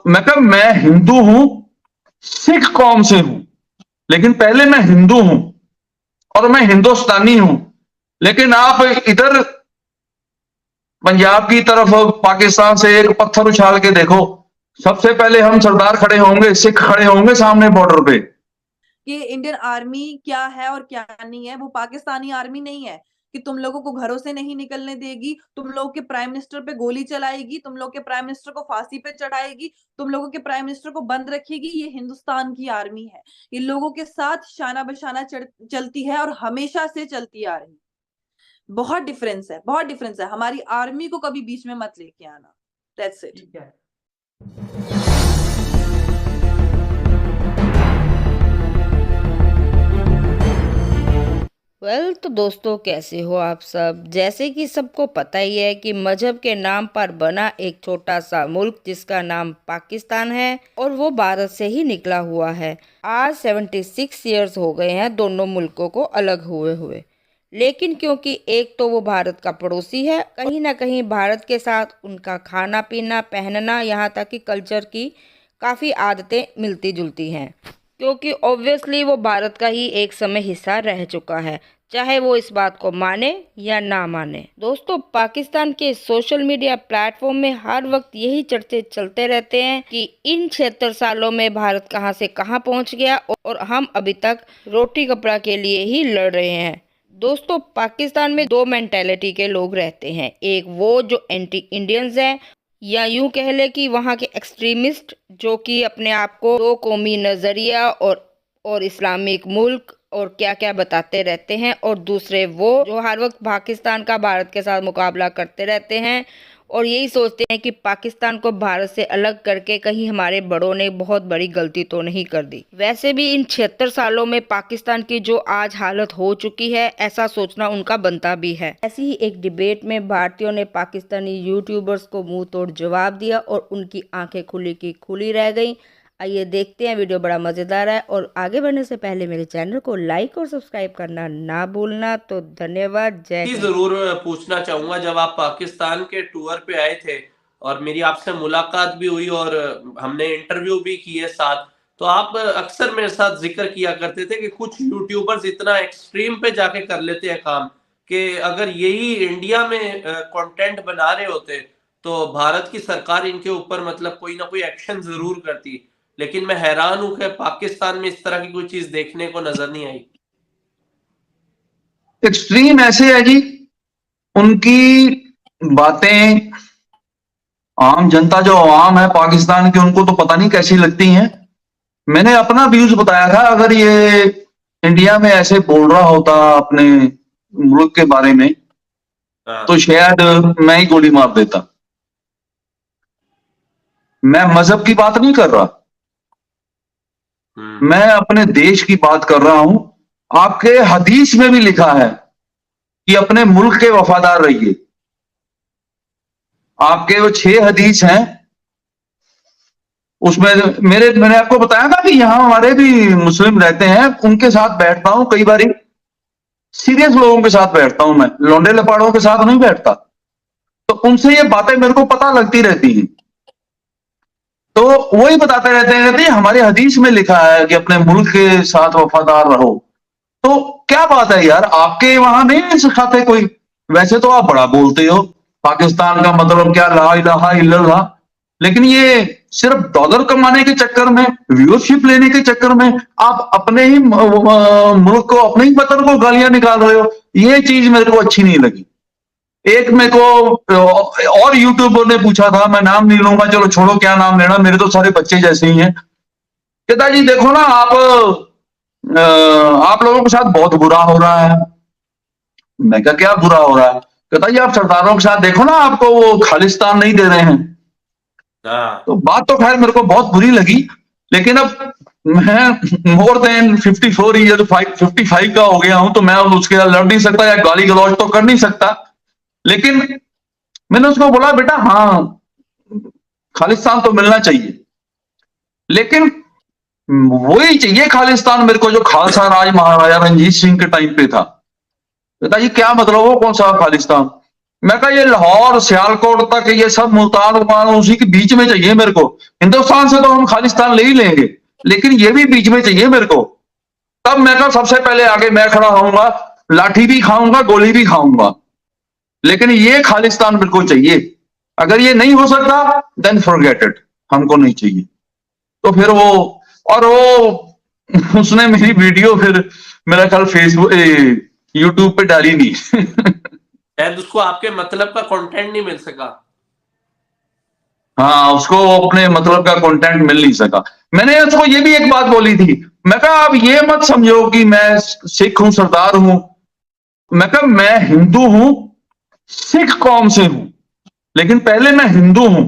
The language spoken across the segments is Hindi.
मैं कहा मैं हिंदू हूं, सिख कौम से हूं, लेकिन पहले मैं हिंदू हूं और मैं हिंदुस्तानी हूं। लेकिन आप इधर पंजाब की तरफ पाकिस्तान से एक पत्थर उछाल के देखो, सबसे पहले हम सरदार खड़े होंगे, सिख खड़े होंगे सामने बॉर्डर पे। कि इंडियन आर्मी क्या है और क्या नहीं है। वो पाकिस्तानी आर्मी नहीं है कि तुम लोगों को घरों से नहीं निकलने देगी, तुम लोगों के प्राइम मिनिस्टर पे गोली चलाएगी, तुम लोग के प्राइम मिनिस्टर को फांसी पे चढ़ाएगी, तुम लोगों के प्राइम मिनिस्टर को बंद रखेगी। ये हिंदुस्तान की आर्मी है। ये लोगों के साथ शाना बशाना चलती है और हमेशा से चलती आ रही। बहुत डिफरेंस है, बहुत डिफरेंस है। हमारी आर्मी को कभी बीच में मत लेके आना। That's it. ठीक है। तो दोस्तों, कैसे हो आप सब। जैसे कि सबको पता ही है कि मजहब के नाम पर बना एक छोटा सा मुल्क जिसका नाम पाकिस्तान है और वो भारत से ही निकला हुआ है। आज 76 ईयर्स हो गए हैं दोनों मुल्कों को अलग हुए हुए। लेकिन क्योंकि एक तो वो भारत का पड़ोसी है, कहीं ना कहीं भारत के साथ उनका खाना पीना, पहनना, यहाँ तक कि कल्चर की काफ़ी आदतें मिलती जुलती हैं, क्योंकि ऑब्वियसली वो भारत का ही एक समय हिस्सा रह चुका है, चाहे वो इस बात को माने या ना माने। दोस्तों, पाकिस्तान के सोशल मीडिया प्लेटफॉर्म में हर वक्त यही चर्चे चलते रहते हैं कि इन 76 सालों में भारत कहां से कहां पहुंच गया और हम अभी तक रोटी कपड़ा के लिए ही लड़ रहे हैं। दोस्तों, पाकिस्तान में दो मेंटेलिटी के लोग रहते हैं। एक वो जो एंटी इंडियंस हैं, या यूं कह ले कि वहाँ के एक्सट्रीमिस्ट, जो कि अपने आप को दो कौमी नज़रिया और इस्लामिक मुल्क और क्या क्या बताते रहते हैं। और दूसरे वो जो हर वक्त पाकिस्तान का भारत के साथ मुकाबला करते रहते हैं और यही सोचते हैं कि पाकिस्तान को भारत से अलग करके कहीं हमारे बड़ों ने बहुत बड़ी गलती तो नहीं कर दी। वैसे भी इन 76 सालों में पाकिस्तान की जो आज हालत हो चुकी है, ऐसा सोचना उनका बनता भी है। ऐसी ही एक डिबेट में भारतीयों ने पाकिस्तानी यूट्यूबर्स को मुंह तोड़ जवाब दिया और उनकी आंखें खुली की खुली रह गई। आइए देखते हैं, वीडियो बड़ा मज़ेदार है। और आगे बढ़ने से पहले मेरे चैनल को लाइक और सब्सक्राइब करना ना भूलना। तो धन्यवाद। जय हिंद। जरूर पूछना चाहूंगा, जब आप पाकिस्तान के टूर पे आए थे और मेरी आपसे मुलाकात भी हुई और हमने इंटरव्यू भी किए साथ, तो आप अक्सर मेरे साथ जिक्र किया करते थे कि कुछ यूट्यूबर्स इतना एक्सट्रीम पे जाके कर लेते हैं काम कि अगर यही इंडिया में कंटेंट बना रहे होते तो भारत की सरकार इनके ऊपर मतलब कोई ना कोई एक्शन जरूर करती। लेकिन मैं हैरान हूं कि पाकिस्तान में इस तरह की कोई चीज देखने को नजर नहीं आई। एक्सट्रीम ऐसे है जी, उनकी बातें आम जनता जो आवाम है पाकिस्तान की, उनको तो पता नहीं कैसी लगती हैं। मैंने अपना व्यूज बताया था, अगर ये इंडिया में ऐसे बोल रहा होता अपने मुल्क के बारे में तो शायद मैं ही गोली मार देता। मैं मजहब की बात नहीं कर रहा, मैं अपने देश की बात कर रहा हूं। आपके हदीस में भी लिखा है कि अपने मुल्क के वफादार रहिए। आपके वो 6 हदीस हैं, उसमें मैंने आपको बताया था कि यहां हमारे भी मुस्लिम रहते हैं, उनके साथ बैठता हूं। कई बार सीरियस लोगों के साथ बैठता हूं, मैं लौंडे लपाड़ों के साथ नहीं बैठता। तो उनसे ये बातें मेरे को पता लगती रहती हैं, तो वही बताते रहते हैं कि हमारे हदीस में लिखा है कि अपने मुल्क के साथ वफादार रहो। तो क्या बात है यार, आपके वहां नहीं सिखाते कोई? वैसे तो आप बड़ा बोलते हो, पाकिस्तान का मतलब क्या, ला इलाहा इल्लल्लाह। लेकिन ये सिर्फ डॉलर कमाने के चक्कर में, व्यूअरशिप लेने के चक्कर में आप अपने ही मुल्क को, अपने ही वतन को गालियां निकाल रहे हो। ये चीज मेरे को अच्छी नहीं लगी। एक मेरे को और यूट्यूबर ने पूछा था, मैं नाम नहीं लूंगा, चलो छोड़ो, क्या नाम लेना, मेरे तो सारे बच्चे जैसे ही हैं। कहता जी देखो ना, आप लोगों के साथ बहुत बुरा हो रहा है। मैं क्या बुरा हो रहा है? कहता जी आप सरदारों के साथ देखो ना, आपको वो खालिस्तान नहीं दे रहे हैं। तो बात तो खैर मेरे को बहुत बुरी लगी, लेकिन अब मैं मोर देन 54 ईयर 55 का हो गया हूं, तो मैं उसके साथ लड़ नहीं सकता या गाली गलौज तो कर नहीं सकता। लेकिन मैंने उसको बोला, बेटा हाँ खालिस्तान तो मिलना चाहिए, लेकिन वही चाहिए खालिस्तान मेरे को जो खालसा राज महाराजा रंजीत सिंह के टाइम पे था। पिताजी क्या मतलब, वो कौन सा खालिस्तान? मैं कहा ये लाहौर सियालकोट तक ये सब मुल्तान उल्तान उसी के बीच में चाहिए मेरे को। हिंदुस्तान से तो हम खालिस्तान ले ही लेंगे, लेकिन ये भी बीच में चाहिए मेरे को। तब मैं कहा सबसे पहले आगे मैं खड़ा होऊंगा, लाठी भी खाऊंगा, गोली भी खाऊंगा, लेकिन ये खालिस्तान मेरे को चाहिए। अगर ये नहीं हो सकता देन फॉरगेट इट, हमको नहीं चाहिए। तो फिर वो उसने मेरी वीडियो फिर मेरा ख्याल फेसबुक यूट्यूब पे डाली नहीं। शायद उसको आपके मतलब का कंटेंट नहीं मिल सका। हाँ, उसको अपने मतलब का कंटेंट मिल नहीं सका। मैंने उसको ये भी एक बात बोली थी, मैं कहा आप ये मत समझो कि मैं सिख हूं, सरदार हूं। मैं कहा मैं हिंदू हूं, सिख कौम से हूं, लेकिन पहले मैं हिंदू हूं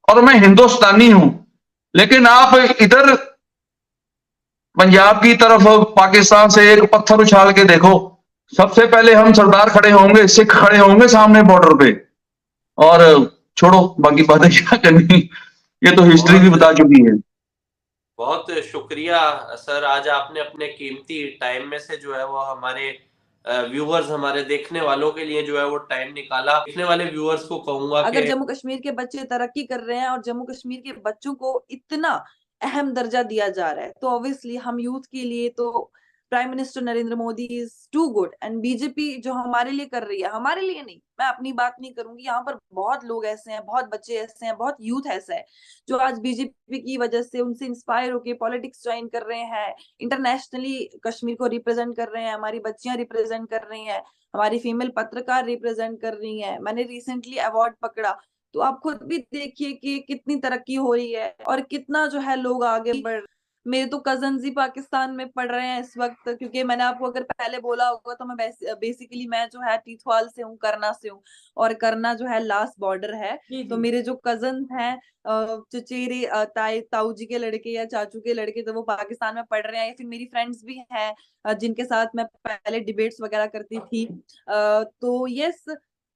और मैं हिंदुस्तानी हूं। लेकिन आप इधर पंजाब की तरफ पाकिस्तान से एक पत्थर उछाल के देखो, सबसे पहले हम सरदार खड़े होंगे, सिख खड़े होंगे सामने बॉर्डर पे। और छोड़ो बाकी बातें क्या करनी, ये तो हिस्ट्री भी बता चुकी है। बहुत शुक्रिया सर, आज आपने अपने कीमती टाइम में से जो है वो हमारे व्यूअर्स, हमारे देखने वालों के लिए जो है वो टाइम निकाला। देखने वाले व्यूअर्स को कहूंगा अगर कि जम्मू कश्मीर के बच्चे तरक्की कर रहे हैं और जम्मू कश्मीर के बच्चों को इतना अहम दर्जा दिया जा रहा है, तो ऑब्वियसली हम यूथ के लिए तो prime minister Narendra Modi is too good. And BJP जो हमारे लिए कर रही है, हमारे लिए नहीं, मैं अपनी बात नहीं करूंगी, यहाँ पर बहुत लोग ऐसे हैं, बहुत बच्चे ऐसे हैं, बहुत यूथ ऐसा है जो आज बीजेपी की वजह से उनसे इंस्पायर होकर पॉलिटिक्स ज्वाइन कर रहे हैं, इंटरनेशनली कश्मीर को रिप्रेजेंट कर रहे हैं, हमारी बच्चियां रिप्रेजेंट कर रही हैं, हमारी फीमेल पत्रकार रिप्रेजेंट कर रही हैं। मैंने रिसेंटली अवार्ड पकड़ा, तो आप खुद भी देखिए कि कितनी तरक्की हो रही है और कितना जो है लोग आगे बढ़। मेरे तो कजन्स ही पाकिस्तान में पढ़ रहे हैं इस वक्त, क्योंकि मैंने आपको अगर पहले बोला होगा तो मैं बेसिकली मैं जो है टीथवाल से हूँ, करना से हूँ, और करना जो है लास्ट बॉर्डर है। तो मेरे जो कजन हैं, चचेरे ताऊ जी के लड़के या चाचू के लड़के, तो वो पाकिस्तान में पढ़ रहे हैं, या फिर मेरी फ्रेंड्स भी हैं जिनके साथ मैं पहले डिबेट्स वगैरह करती थी। तो यस,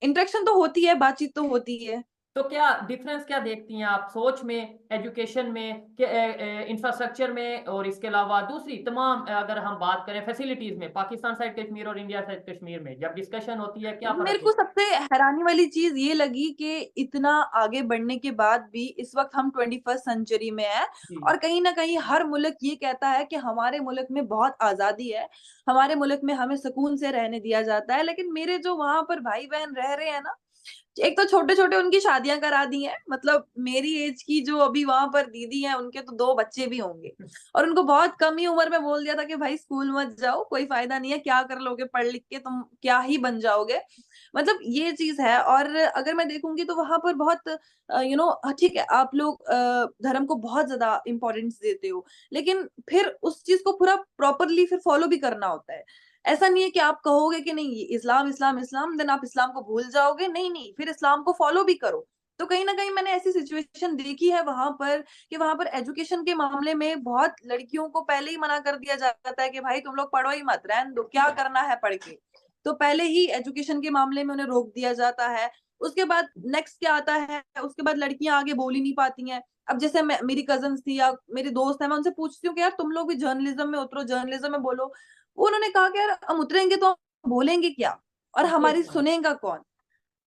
इंटरेक्शन तो होती है, बातचीत तो होती है। तो क्या डिफरेंस क्या देखती हैं आप सोच में, एजुकेशन में, इंफ्रास्ट्रक्चर में, और इसके अलावा दूसरी तमाम अगर हम बात करें फैसिलिटीज में, पाकिस्तान साइड कश्मीर और इंडिया साइड कश्मीर में जब डिस्कशन होती है, क्या मेरे फर्क को है? सबसे हैरानी वाली चीज ये लगी कि इतना आगे बढ़ने के बाद भी इस वक्त हम 21st सेंचुरी में है, और कहीं ना कहीं हर मुल्क ये कहता है कि हमारे मुल्क में बहुत आजादी है, हमारे मुल्क में हमें सुकून से रहने दिया जाता है। लेकिन मेरे जो वहां पर भाई बहन रह रहे हैं ना, एक तो छोटे छोटे उनकी शादियां करा दी हैं, मतलब मेरी एज की जो अभी वहां पर दीदी हैं उनके तो 2 बच्चे भी होंगे, और उनको बहुत कम ही उम्र में बोल दिया था कि भाई स्कूल मत जाओ, कोई फायदा नहीं है, क्या कर लोगे पढ़ लिख के, तुम क्या ही बन जाओगे। मतलब ये चीज है। और अगर मैं देखूंगी तो वहां पर बहुत ठीक है, आप लोग धर्म को बहुत ज्यादा इंपॉर्टेंस देते हो, लेकिन फिर उस चीज को पूरा प्रॉपरली फिर फॉलो भी करना होता है। ऐसा नहीं है कि आप कहोगे कि नहीं इस्लाम इस्लाम इस्लाम, देन आप इस्लाम को भूल जाओगे, नहीं नहीं, फिर इस्लाम को फॉलो भी करो। तो कहीं ना कहीं मैंने ऐसी सिचुएशन देखी है वहां पर कि वहां पर एजुकेशन के मामले में बहुत लड़कियों को पहले ही मना कर दिया जाता है कि भाई तुम लोग पढ़ो ही मत, रहने दो, क्या करना है पढ़ के। तो पहले ही एजुकेशन के मामले में उन्हें रोक दिया जाता है। उसके बाद नेक्स्ट क्या आता है, उसके बाद लड़कियां आगे बोल ही नहीं पाती हैं। अब जैसे मेरी कजन थी या मेरे दोस्त है, मैं उनसे पूछती हूँ कि यार तुम लोग भी जर्नलिज्म में उतरो, जर्नलिज्म में बोलो। उन्होंने कहा कि यार हम उतरेंगे तो हम बोलेंगे क्या, और हमारी सुनेगा कौन।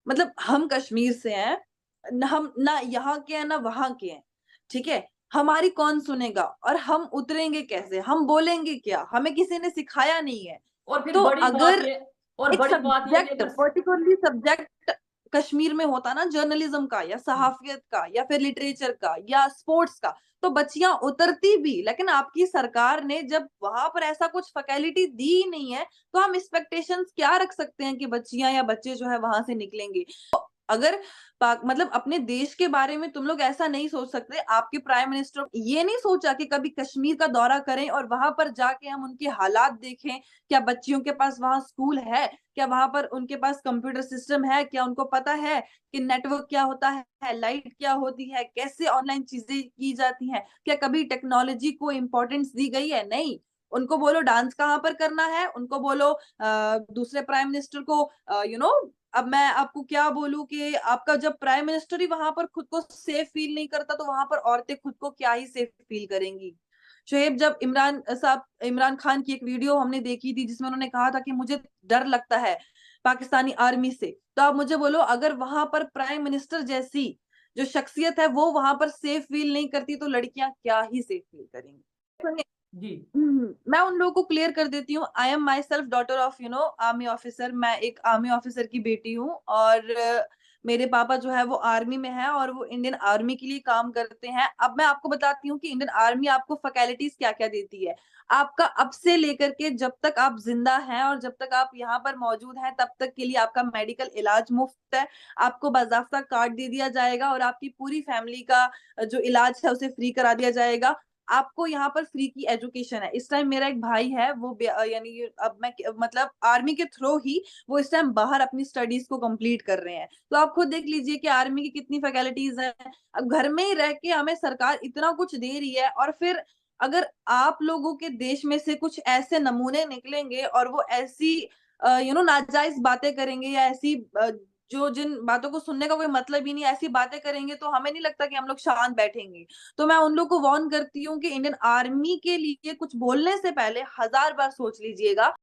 मतलब हम कश्मीर से हैं, हम ना यहाँ के हैं ना वहां के हैं, ठीक है, हमारी कौन सुनेगा, और हम उतरेंगे कैसे, हम बोलेंगे क्या, हमें किसी ने सिखाया नहीं है। और फिर तो बड़ी बात अगर ये, और एक बड़ी बात ये कि सब्जेक्ट, अगर पर्टिकुलरली सब्जेक्ट कश्मीर में होता ना, जर्नलिज्म का या सहाफियत का या फिर लिटरेचर का या स्पोर्ट्स का, तो बच्चियां उतरती भी। लेकिन आपकी सरकार ने जब वहां पर ऐसा कुछ फैसिलिटी दी ही नहीं है, तो हम एक्सपेक्टेशंस क्या रख सकते हैं कि बच्चियां या बच्चे जो है वहां से निकलेंगे। अगर मतलब अपने देश के बारे में तुम लोग ऐसा नहीं सोच सकते, आपके प्राइम मिनिस्टर ये नहीं सोचा कि कभी कश्मीर का दौरा करें और वहां पर जाके हम उनके हालात देखें, क्या बच्चियों के पास वहां स्कूल है, क्या वहां पर उनके पास कंप्यूटर सिस्टम है, क्या उनको पता है कि नेटवर्क क्या होता है, लाइट क्या होती है, कैसे ऑनलाइन चीजें की जाती हैं, क्या कभी टेक्नोलॉजी को इम्पोर्टेंस दी गई है? नहीं। उनको बोलो डांस कहाँ पर करना है, उनको बोलो दूसरे प्राइम मिनिस्टर को अब मैं आपको क्या बोलूं कि आपका जब प्राइम मिनिस्टर ही वहां पर खुद को सेफ फील नहीं करता, तो वहां पर औरतें खुद को क्या ही सेफ फील करेंगी। शोएब, जब इमरान खान की एक वीडियो हमने देखी थी जिसमें उन्होंने कहा था कि मुझे डर लगता है पाकिस्तानी आर्मी से, तो आप मुझे बोलो अगर वहां पर प्राइम मिनिस्टर जैसी जो शख्सियत है वो वहां पर सेफ फील नहीं करती तो लड़कियां क्या ही सेफ फील करेंगी। जी मैं उन लोगों को क्लियर कर देती हूँ, I am my self daughter of army officer. मैं एक आर्मी ऑफिसर की बेटी हूँ और मेरे पापा जो है वो आर्मी में है और वो इंडियन आर्मी के लिए काम करते हैं। अब मैं आपको बताती हूँ कि इंडियन आर्मी आपको फैसिलिटीज क्या क्या देती है। आपका अब से लेकर के जब तक आप जिंदा हैं और जब तक आप यहाँ पर मौजूद हैं तब तक के लिए आपका मेडिकल इलाज मुफ्त है। आपको बाज़ाफ्ता कार्ड दे दिया जाएगा और आपकी पूरी फैमिली का जो इलाज है उसे फ्री करा दिया जाएगा। आपको यहाँ पर फ्री की एजुकेशन है। इस टाइम मेरा एक भाई है वो यानी अब मैं मतलब आर्मी के थ्रू ही वो इस टाइम बाहर अपनी स्टडीज को कंप्लीट कर रहे हैं। तो आप खुद देख लीजिए कि आर्मी की कितनी फैसिलिटीज है। अब घर में ही रह के हमें सरकार इतना कुछ दे रही है और फिर अगर आप लोगों के देश में से कुछ ऐसे नमूने निकलेंगे और वो ऐसी नाजायज बातें करेंगे या ऐसी जो जिन बातों को सुनने का कोई मतलब ही नहीं, ऐसी बातें करेंगे तो हमें नहीं लगता कि हम लोग शांत बैठेंगे। तो मैं उन लोग को वार्न करती हूँ कि इंडियन आर्मी के लिए कुछ बोलने से पहले 1000 बार सोच लीजिएगा।